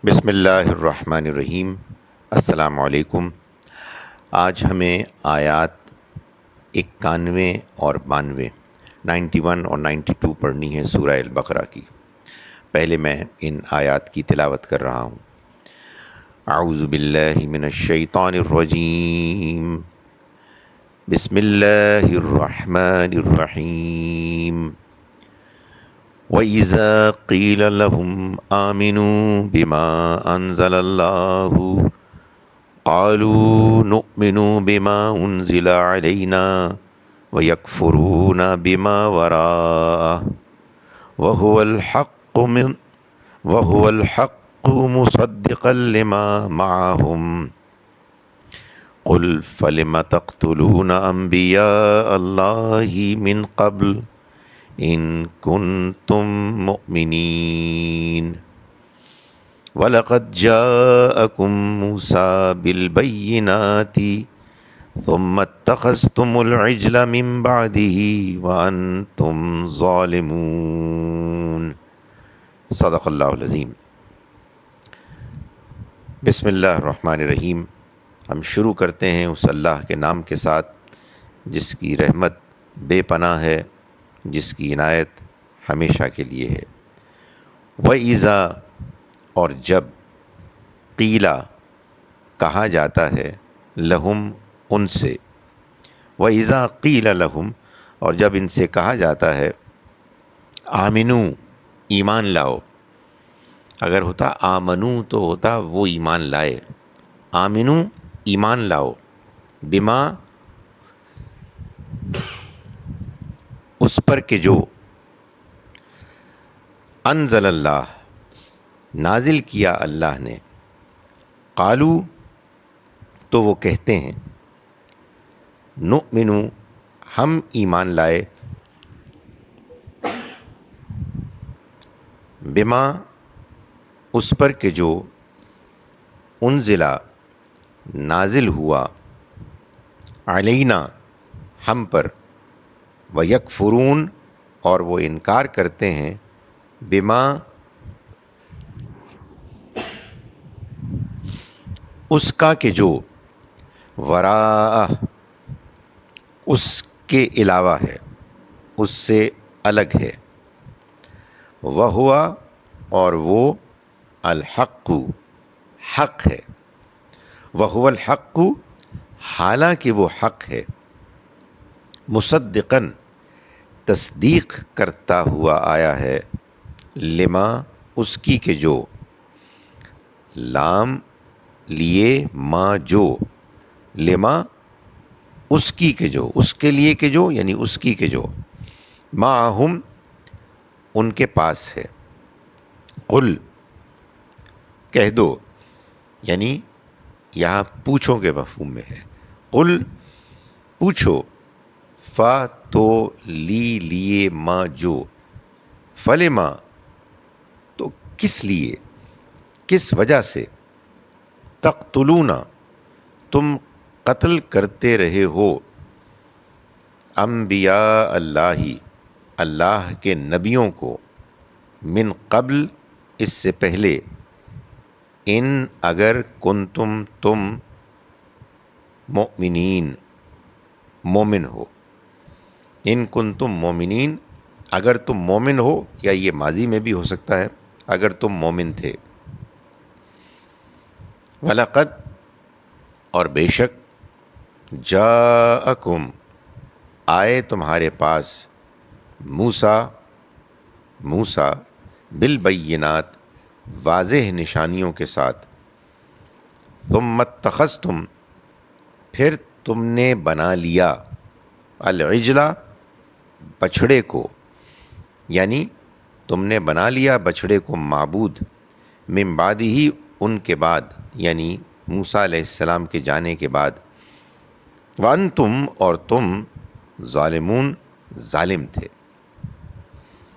بسم اللہ الرحمن الرحیم۔ السلام علیکم۔ آج ہمیں آیات 91 اور 92 91 اور 92 پڑھنی ہے سورہ البقرہ کی۔ پہلے میں ان آیات کی تلاوت کر رہا ہوں۔ اعوذ باللہ من الشیطان الرجیم، بسم اللہ الرحمن الرحیم۔ وَإِذَا قِيلَ لَهُمْ آمِنُوا بِمَا أَنزَلَ اللَّهُ قَالُوا نُؤْمِنُ بِمَا أُنزِلَ عَلَيْنَا وَيَكْفُرُونَ بِمَا وَرَاءَهُ وَهُوَ الْحَقُّ مُصَدِّقًا لِمَا مَعَهُمْ قُلْ فَلِمَ تَقْتُلُونَ أَنْبِيَاءَ اللَّهِ مِنْ قَبْلُ إِن كُنتُم مُؤْمِنِينَ وَلَقَدْ جَاءَكُم مُوسَىٰ بِالْبَيِّنَاتِ ثُمَّ اتَّخَذْتُمُ الْعِجْلَ مِن بَعْدِهِ وَأَنْتُمْ ظَالِمُونَ۔ صدق اللہ العظیم۔ بسم اللہ الرحمن الرحیم۔ ہم شروع کرتے ہیں اس اللہ کے نام کے ساتھ جس کی رحمت بے پناہ ہے، جس کی عنایت ہمیشہ کے لیے ہے۔ وَإِذَا، اور جب، قیلا، کہا جاتا ہے، لہم، ان سے۔ وَإِذَا قِيلَ لَهُمْ، اور جب ان سے کہا جاتا ہے، آمنو، ایمان لاؤ۔ اگر ہوتا آمنو تو ہوتا وہ ایمان لائے۔ آمنو، ایمان لاؤ، بما، اس پر کہ جو، انزل اللہ، نازل کیا اللہ نے۔ قالو، تو وہ کہتے ہیں، نؤمنو، ہم ایمان لائے، بما، اس پر کہ جو، انزلہ، نازل ہوا، علینا، ہم پر، ویکفرون، اور وہ انکار کرتے ہیں، بما، اس کا کہ جو، وراء، اس کے علاوہ ہے، اس سے الگ ہے، وہوا، اور وہ، الحق، حق ہے، وہو الحق، حالانکہ وہ حق ہے، مصدقاً، تصدیق کرتا ہوا آیا ہے، لما، اس کی کہ جو، لام لیے، ما جو، لما، اس کی کہ جو، اس کے لیے کہ جو، یعنی اس کی کہ جو، معہم، ان کے پاس ہے۔ قل، کہہ دو، یعنی یہاں پوچھو کے مفہوم میں ہے۔ قل، پوچھو، فا، تو، لیے، ما، جو، فلما، تو کس لیے، کس وجہ سے، تقتلون، تم قتل کرتے رہے ہو، انبیاء اللہ، اللہ کے نبیوں کو، من قبل، اس سے پہلے، ان، اگر، کنتم، تم، مؤمنین، مومن ہو، ان کنتم مومنین، اگر تم مومن ہو، یا یہ ماضی میں بھی ہو سکتا ہے، اگر تم مومن تھے۔ وَلَقَدْ، اور بے شک، جاءکم، آئے تمہارے پاس، موسیٰ، بالبینات، واضح نشانیوں کے ساتھ، ثم اتخذتم، پھر تم نے بنا لیا، العجلہ، بچھڑے کو، یعنی تم نے بنا لیا بچھڑے کو معبود، من بعدہ، ان کے بعد، یعنی موسیٰ علیہ السلام کے جانے کے بعد، وانتم، اور تم، ظالمون، ظالم تھے۔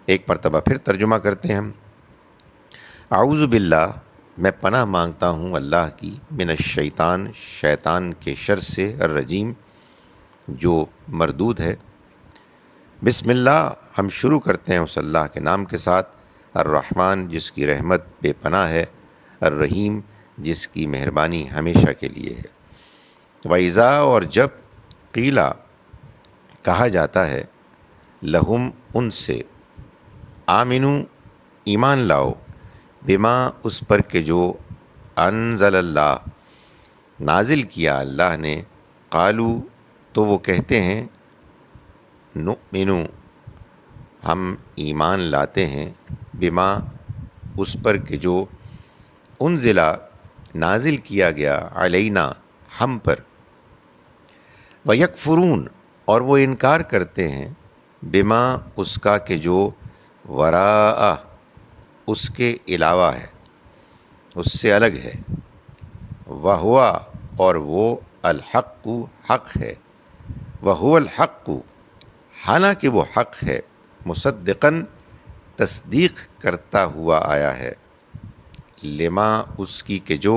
ایک مرتبہ پھر ترجمہ کرتے ہیں ہم۔ اعوذ باللہ، میں پناہ مانگتا ہوں اللہ کی، من الشیطان، شیطان کے شر سے، الرجیم، جو مردود ہے۔ بسم اللہ، ہم شروع کرتے ہیں اس اللہ کے نام کے ساتھ، الرحمن، جس کی رحمت بے پناہ ہے، الرحیم جس کی مہربانی ہمیشہ کے لیے ہے۔ وَإِذَا اور جب قیلا کہا جاتا ہے لہم ان سے آمنو ایمان لاؤ بما اس پر کہ جو انزل اللہ نازل کیا اللہ نے، قالو تو وہ کہتے ہیں نؤمنو ہم ایمان لاتے ہیں، بما اس پر کہ جو انزلا نازل کیا گیا علینا ہم پر، ویکفرون اور وہ انکار کرتے ہیں بما اس کا کہ جو وراء اس کے علاوہ ہے، اس سے الگ ہے، وہوا اور وہ الحق حق ہے، وہو الحق حالانکہ وہ حق ہے، مصدقاً تصدیق کرتا ہوا آیا ہے، لما اس کی کہ جو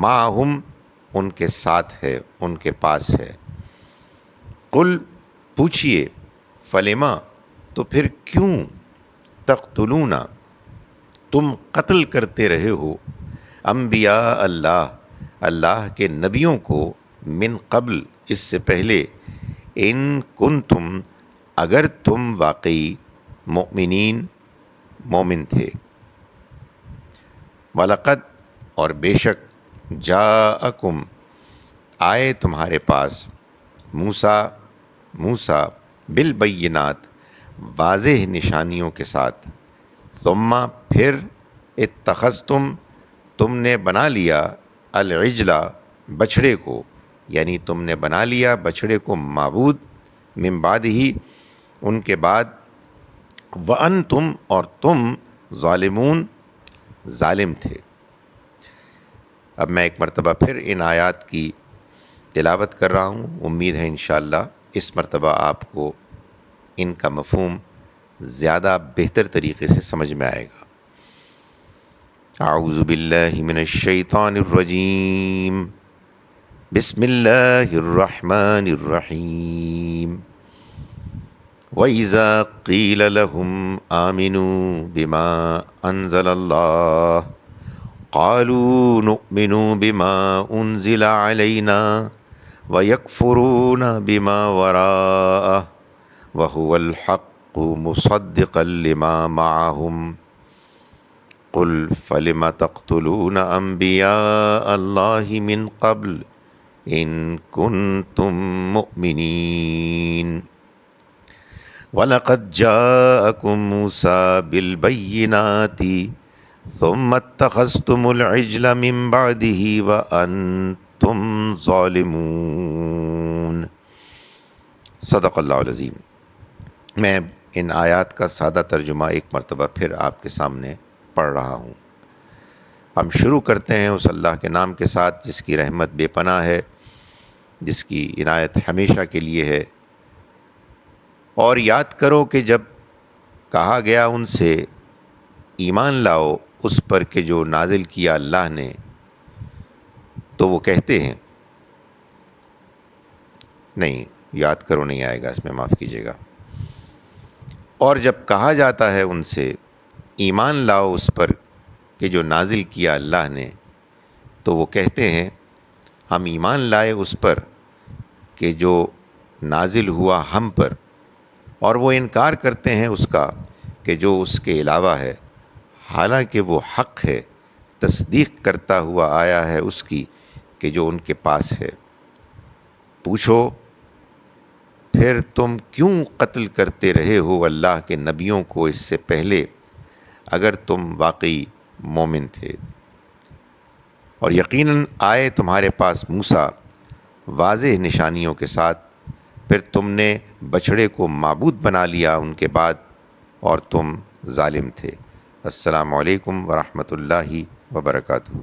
معہم ان کے ساتھ ہے، ان کے پاس ہے۔ قل پوچھئے فلما تو پھر کیوں تقتلون تم قتل کرتے رہے ہو انبیاء اللہ اللہ کے نبیوں کو من قبل اس سے پہلے، ان کنتم اگر تم واقعی مؤمنین مومن تھے، وَلَقَدْ اور بے شک جاءکم آئے تمہارے پاس موسیٰ بالبینات واضح نشانیوں کے ساتھ، ثم پھر اتخذتم تم نے بنا لیا العجلہ بچھڑے کو، یعنی تم نے بنا لیا بچھڑے کو معبود، من بعد ہی ان کے بعد، وانتم اور تم ظالمون ظالم تھے۔ اب میں ایک مرتبہ پھر ان آیات کی تلاوت کر رہا ہوں، امید ہے انشاءاللہ اس مرتبہ آپ کو ان کا مفہوم زیادہ بہتر طریقے سے سمجھ میں آئے گا۔ اعوذ باللہ من الشیطان الرجیم، بسم اللہ الرحمن الرحیم۔ وَإِذَا قِيلَ لَهُمْ آمِنُوا بِمَا أَنزَلَ اللَّهُ قَالُوا نُؤْمِنُ بِمَا أُنزِلَ عَلَيْنَا وَيَكْفُرُونَ بِمَا وَرَاءَهُ وَهُوَ الْحَقُّ مُصَدِّقًا لِمَا مَعَهُمْ قُلْ فَلِمَ تَقْتُلُونَ أَنبِيَاءَ اللَّهِ مِنْ قَبْلُ إِن كُنتُم مُؤْمِنِينَ وَلَقَدْ جَاءَكُم مُوسَىٰ بِالْبَيِّنَاتِ ثُمَّ اتَّخَذْتُمُ الْعِجْلَ مِن بَعْدِهِ وَأَنْتُمْ ظَالِمُونَ۔ صدق اللہ العظیم۔ میں ان آیات کا سادہ ترجمہ ایک مرتبہ پھر آپ کے سامنے پڑھ رہا ہوں۔ ہم شروع کرتے ہیں اس اللہ کے نام کے ساتھ جس کی رحمت بے پناہ ہے، جس کی عنایت ہمیشہ کے لیے ہے۔ اور یاد کرو کہ جب کہا گیا ان سے ایمان لاؤ اس پر کہ جو نازل کیا اللہ نے، تو وہ کہتے ہیں، نہیں یاد کرو نہیں آئے گا، اس میں معاف کیجیے گا۔ اور جب کہا جاتا ہے ان سے ایمان لاؤ اس پر کہ جو نازل کیا اللہ نے، تو وہ کہتے ہیں ہم ایمان لائے اس پر کہ جو نازل ہوا ہم پر، اور وہ انکار کرتے ہیں اس کا کہ جو اس کے علاوہ ہے، حالانکہ وہ حق ہے، تصدیق کرتا ہوا آیا ہے اس کی کہ جو ان کے پاس ہے۔ پوچھو پھر تم کیوں قتل کرتے رہے ہو اللہ کے نبیوں کو اس سے پہلے، اگر تم واقعی مومن تھے۔ اور یقیناً آئے تمہارے پاس موسیٰ واضح نشانیوں کے ساتھ، پھر تم نے بچھڑے کو معبود بنا لیا ان کے بعد، اور تم ظالم تھے۔ السلام علیکم ورحمۃ اللہ وبرکاتہ۔